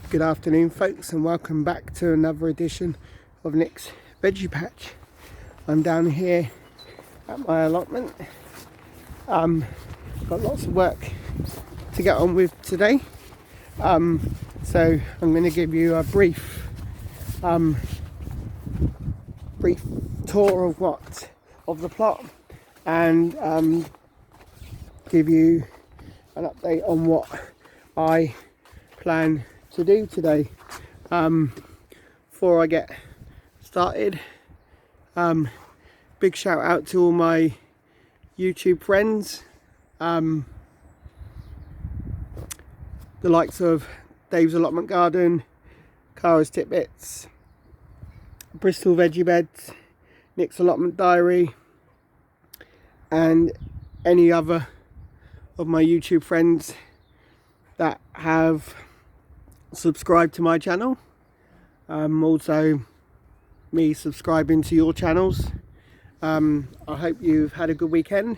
Good afternoon folks, and welcome back to another edition of Nick's Veggie Patch. I'm down here at my allotment. Got lots of work to get on with today, so I'm going to give you a brief tour of the plot, and give you an update on what I plan to do today. Before I get started, big shout out to all my YouTube friends, the likes of Dave's Allotment Garden, Cara's Titbits, Bristol Veggie Beds, Nick's Allotment Diary, and any other of my YouTube friends that have subscribe to my channel. Also me subscribing to your channels. I hope you've had a good weekend,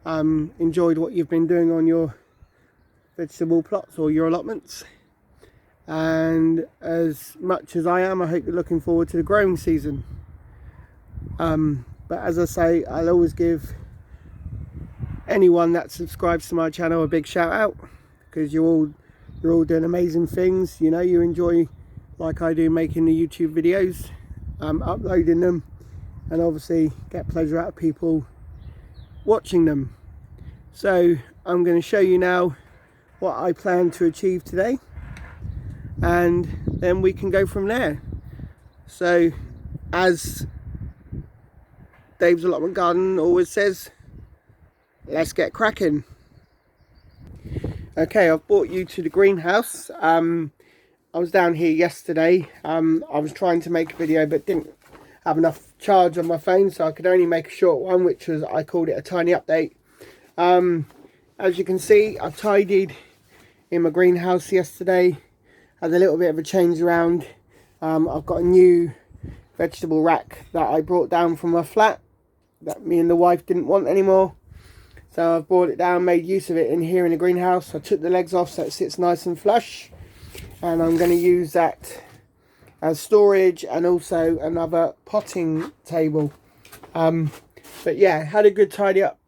enjoyed what you've been doing on your vegetable plots or your allotments, and as much as I am, I hope you're looking forward to the growing season. But as I say, I'll always give anyone that subscribes to my channel a big shout out, because you're all doing amazing things. You know, you enjoy, like I do, making the YouTube videos, uploading them, and obviously get pleasure out of people watching them. So I'm going to show you now what I plan to achieve today, and then we can go from there. So, as Dave's Allotment Garden always says, let's get cracking. Okay, I've brought you to the greenhouse. I was down here yesterday. I was trying to make a video but didn't have enough charge on my phone, so I could only make a short one, which was, I called it a tiny update. As you can see, I tidied in my greenhouse yesterday, had a little bit of a change around. I've got a new vegetable rack that I brought down from my flat that me and the wife didn't want anymore. So I've brought it down, made use of it in here in the greenhouse. I took the legs off so it sits nice and flush, and I'm going to use that as storage and also another potting table. But yeah, had a good tidy up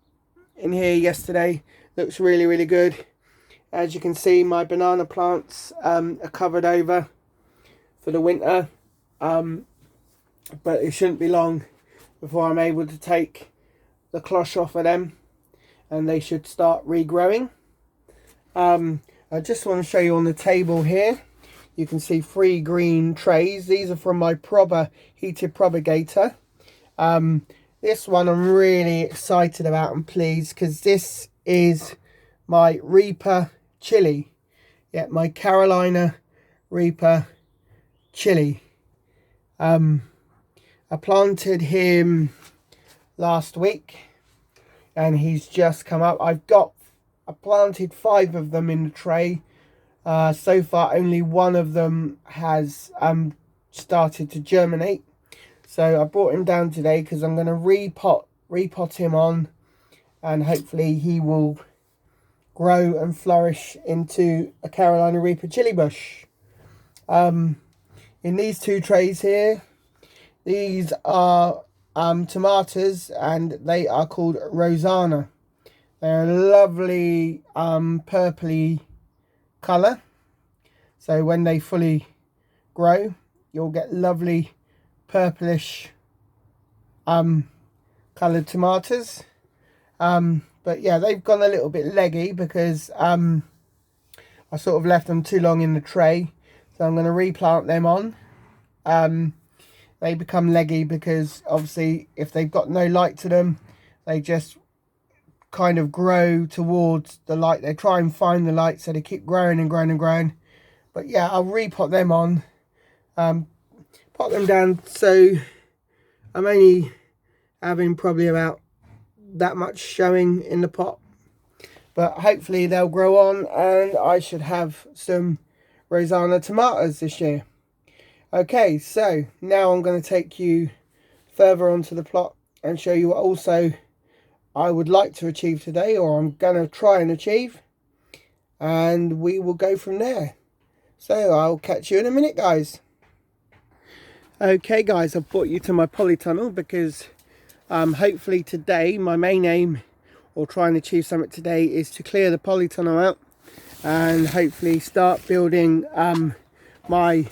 in here yesterday. Looks really, really good. As you can see, my banana plants are covered over for the winter, but it shouldn't be long before I'm able to take the cloche off of them, and they should start regrowing. I just want to show you on the table here, you can see 3 green trays. These are from my heated propagator. This one I'm really excited about and pleased, because this is my Reaper chili. Yeah, my Carolina Reaper chili. I planted him last week, and he's just come up. I planted 5 of them in the tray. So far only one of them has started to germinate, so I brought him down today because I'm going to repot him on, and hopefully he will grow and flourish into a Carolina Reaper chili bush. In these 2 trays here, these are tomatoes, and they are called Rosanna. They're a lovely purpley colour, so when they fully grow you'll get lovely purplish coloured tomatoes. But yeah, they've gone a little bit leggy because I sort of left them too long in the tray, so I'm going to replant them on. They become leggy because obviously if they've got no light to them, they just kind of grow towards the light. They try and find the light, so they keep growing and growing and growing. But yeah, I'll repot them on, pot them down, so I'm only having probably about that much showing in the pot, but hopefully they'll grow on and I should have some Rosanna tomatoes this year. Okay, so now I'm going to take you further onto the plot and show you what also I would like to achieve today, or I'm going to try and achieve. and we will go from there. So I'll catch you in a minute, guys. Okay guys, I've brought you to my polytunnel because hopefully today my main aim, or trying to achieve something today, is to clear the polytunnel out and hopefully start building my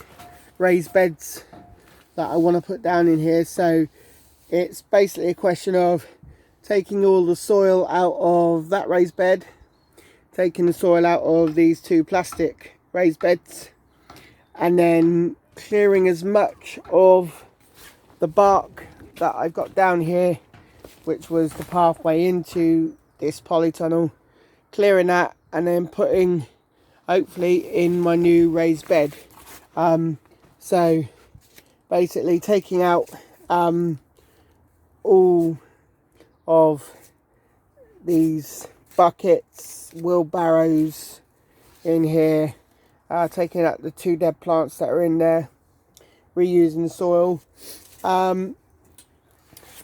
raised beds that I want to put down in here. So it's basically a question of taking all the soil out of that raised bed, taking the soil out of these two plastic raised beds, and then clearing as much of the bark that I've got down here, which was the pathway into this polytunnel, clearing that and then putting hopefully in my new raised bed. So basically taking out all of these buckets, wheelbarrows in here, taking out the 2 dead plants that are in there, reusing the soil.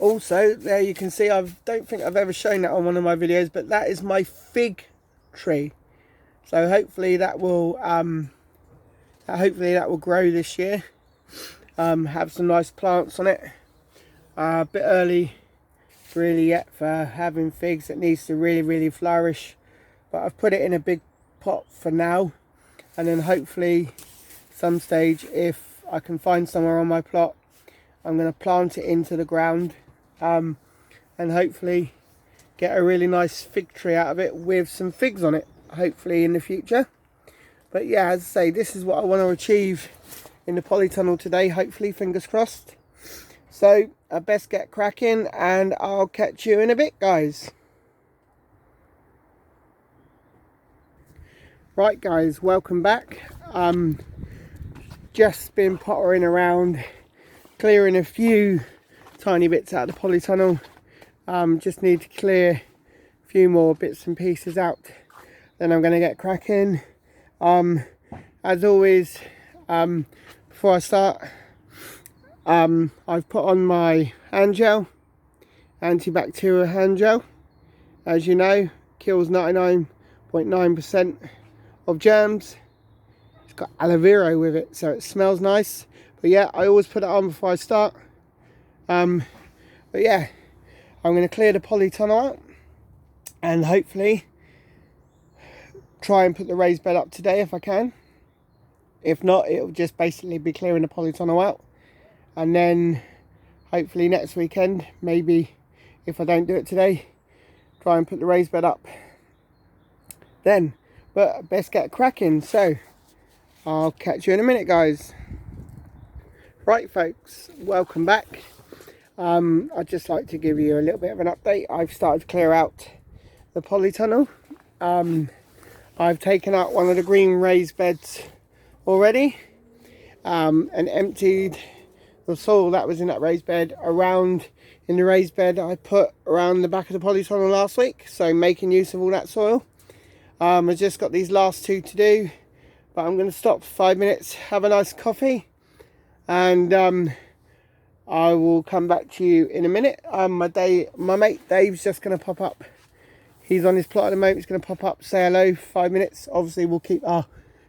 Also, there you can see, I don't think I've ever shown that on one of my videos, but that is my fig tree. So hopefully that will grow this year. Have some nice plants on it. A bit early really yet for having figs. It needs to really flourish, but I've put it in a big pot for now, and then hopefully some stage, if I can find somewhere on my plot, I'm going to plant it into the ground and hopefully get a really nice fig tree out of it with some figs on it, hopefully in the future. But yeah, as I say, this is what I want to achieve in the polytunnel today, hopefully, fingers crossed. So I best get cracking and I'll catch you in a bit, guys. Right guys, welcome back. Just been pottering around, clearing a few tiny bits out of the polytunnel. Just need to clear a few more bits and pieces out, then I'm going to get cracking. As always, before I start, I've put on my hand gel, antibacterial hand gel. As you know, kills 99.9% of germs. It's got aloe vera with it, so it smells nice. But yeah, I always put it on before I start. But yeah, I'm going to clear the polytunnel out and hopefully try and put the raised bed up today if I can. If not, it'll just basically be clearing the polytunnel out, and then hopefully next weekend, maybe if I don't do it today, try and put the raised bed up then. But best get cracking, so I'll catch you in a minute, guys. Right folks, welcome back. I'd just like to give you a little bit of an update. I've started to clear out the polytunnel. I've taken out one of the green raised beds already, and emptied the soil that was in that raised bed around in the raised bed I put around the back of the polytunnel last week, so making use of all that soil. I've just got these last two to do, but I'm going to stop for 5 minutes, have a nice coffee, and I will come back to you in a minute. My mate Dave's just going to pop up. He's on his plot at the moment. He's going to pop up, say hello, 5 minutes. Obviously we'll keep our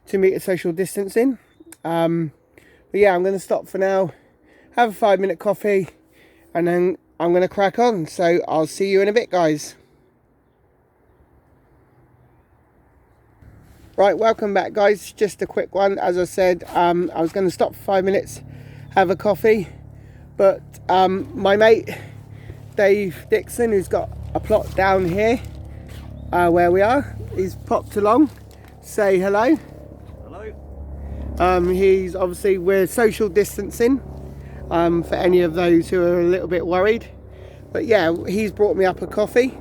2 metre social distancing. But yeah, I'm going to stop for now, have a 5 minute coffee, and then I'm going to crack on. So I'll see you in a bit, guys. Right, welcome back, guys. Just a quick one. As I said, I was going to stop for 5 minutes, have a coffee, but my mate Dave Dixon, who's got a plot down here where we are, he's popped along. Say hello. Hello. He's obviously, we're social distancing for any of those who are a little bit worried, but yeah, he's brought me up a coffee,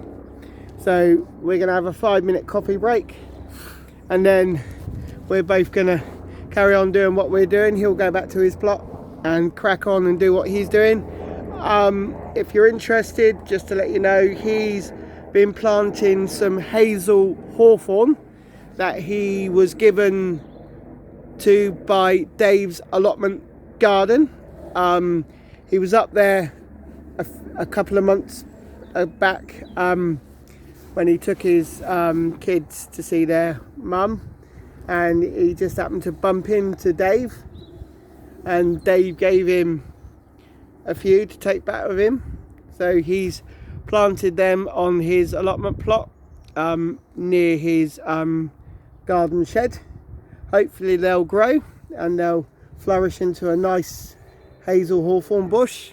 so we're gonna have a 5 minute coffee break, and then we're both gonna carry on doing what we're doing. He'll go back to his plot and crack on and do what he's doing. If you're interested, just to let you know, he's been planting some hazel hawthorn that he was given to by Dave's allotment garden. He was up there a couple of months back when he took his kids to see their mum, and he just happened to bump into Dave, and Dave gave him a few to take back with him. So he's planted them on his allotment plot near his garden shed. Hopefully they'll grow and they'll flourish into a nice hazel hawthorn bush.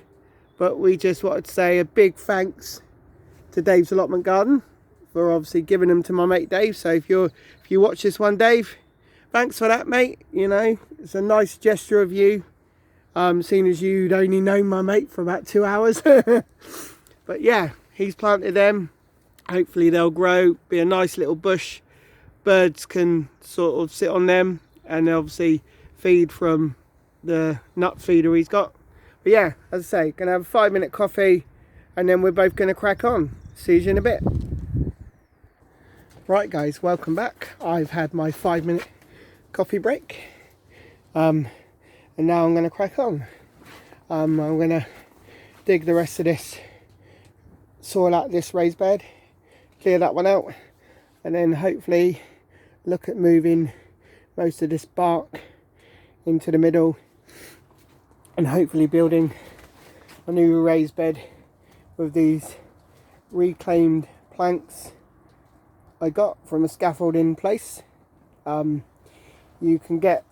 But we just wanted to say a big thanks to Dave's Allotment Garden for obviously giving them to my mate Dave. So if you watch this one, Dave, thanks for that, mate. You know, it's a nice gesture of you, seeing as you'd only known my mate for about 2 hours. But yeah, he's planted them. Hopefully they'll grow, be a nice little bush. Birds can sort of sit on them and obviously feed from the nut feeder he's got. But yeah, as I say, gonna have a 5-minute coffee and then we're both gonna crack on. See you in a bit. Right guys, welcome back. I've had my 5-minute coffee break. And now I'm gonna crack on. I'm gonna dig the rest of this soil out of this raised bed, clear that one out, and then hopefully look at moving most of this bark into the middle and hopefully building a new raised bed with these reclaimed planks I got from a scaffolding place. You can get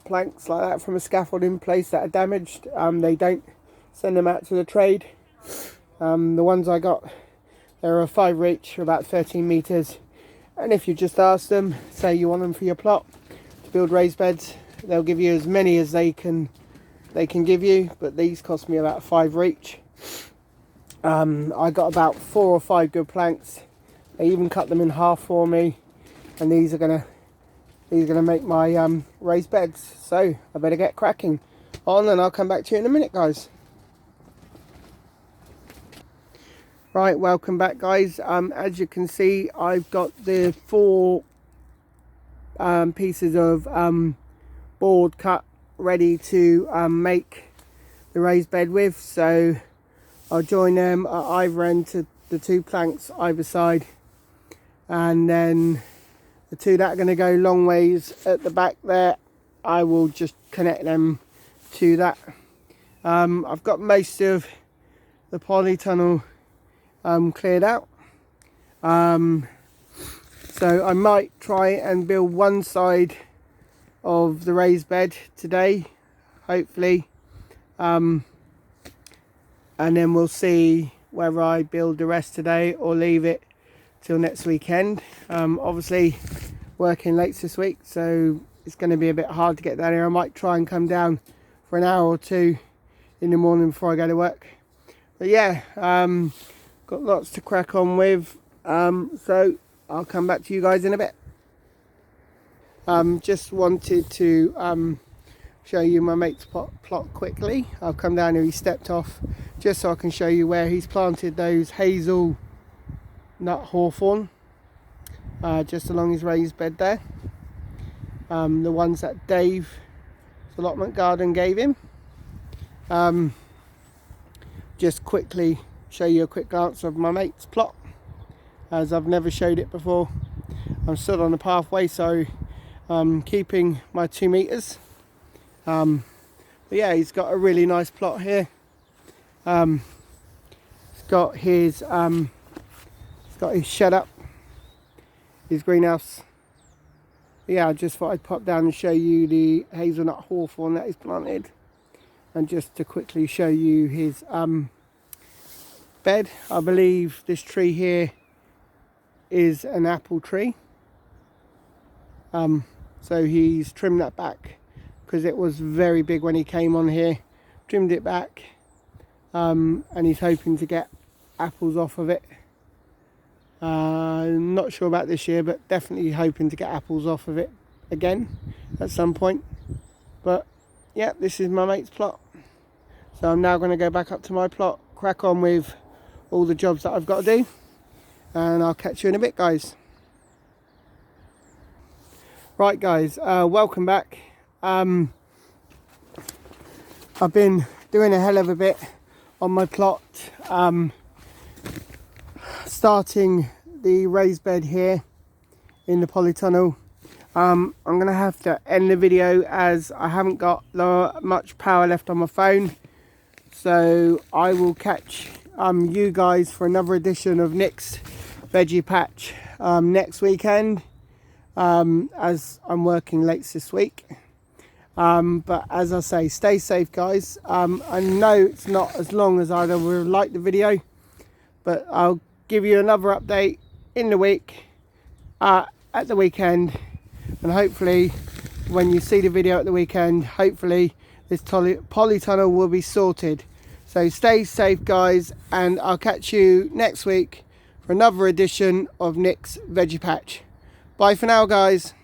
planks like that from a scaffolding place that are damaged. They don't send them out to the trade. The ones I got, they're a 5 reach, about 13 meters, and if you just ask them, say you want them for your plot to build raised beds, they'll give you as many as they can give you, but these cost me about 5 reach. I got about 4 or 5 good planks. They even cut them in half for me, and these are gonna make my raised beds. So I better get cracking on, and I'll come back to you in a minute, guys. Right, welcome back, guys. As you can see, I've got the 4 pieces of board cut ready to make the raised bed with. So I'll join them at either end to the 2 planks either side, and then the 2 that are going to go long ways at the back there, I will just connect them to that. I've got most of the polytunnel cleared out, so I might try and build one side of the raised bed today, hopefully, and then we'll see whether I build the rest today or leave it till next weekend. Obviously working late this week, so it's going to be a bit hard to get down here. I might try and come down for an hour or 2 in the morning before I go to work. But yeah, got lots to crack on with, so I'll come back to you guys in a bit. Just wanted to show you my mate's plot quickly. I've come down here, he stepped off, just so I can show you where he's planted those hazel nut hawthorn, just along his raised bed there. The ones that Dave's Allotment Garden gave him. Just quickly show you a quick glance of my mate's plot, as I've never showed it before. I'm stood on the pathway, so I'm keeping my 2 meters. But yeah, he's got a really nice plot here. He's got his shed up, his greenhouse. Yeah, I just thought I'd pop down and show you the hazelnut hawthorn that he's planted, and just to quickly show you his bed. I believe this tree here is an apple tree, so he's trimmed that back because it was very big when he came on here. Trimmed it back, and he's hoping to get apples off of it. Not sure about this year, but definitely hoping to get apples off of it again at some point. But yeah, this is my mate's plot. So I'm now going to go back up to my plot, crack on with all the jobs that I've got to do, and I'll catch you in a bit, guys. Right guys, welcome back. I've been doing a hell of a bit on my plot, starting the raised bed here in the polytunnel. I'm going to have to end the video as I haven't got much power left on my phone. So I will catch you guys for another edition of Nick's Veggie Patch next weekend, as I'm working late this week. But as I say, stay safe guys. I know it's not as long as I would have liked the video, but I'll give you another update in the week, at the weekend, and hopefully when you see the video at the weekend, hopefully this polytunnel will be sorted. So stay safe guys, and I'll catch you next week for another edition of Nick's Veggie Patch. Bye for now guys.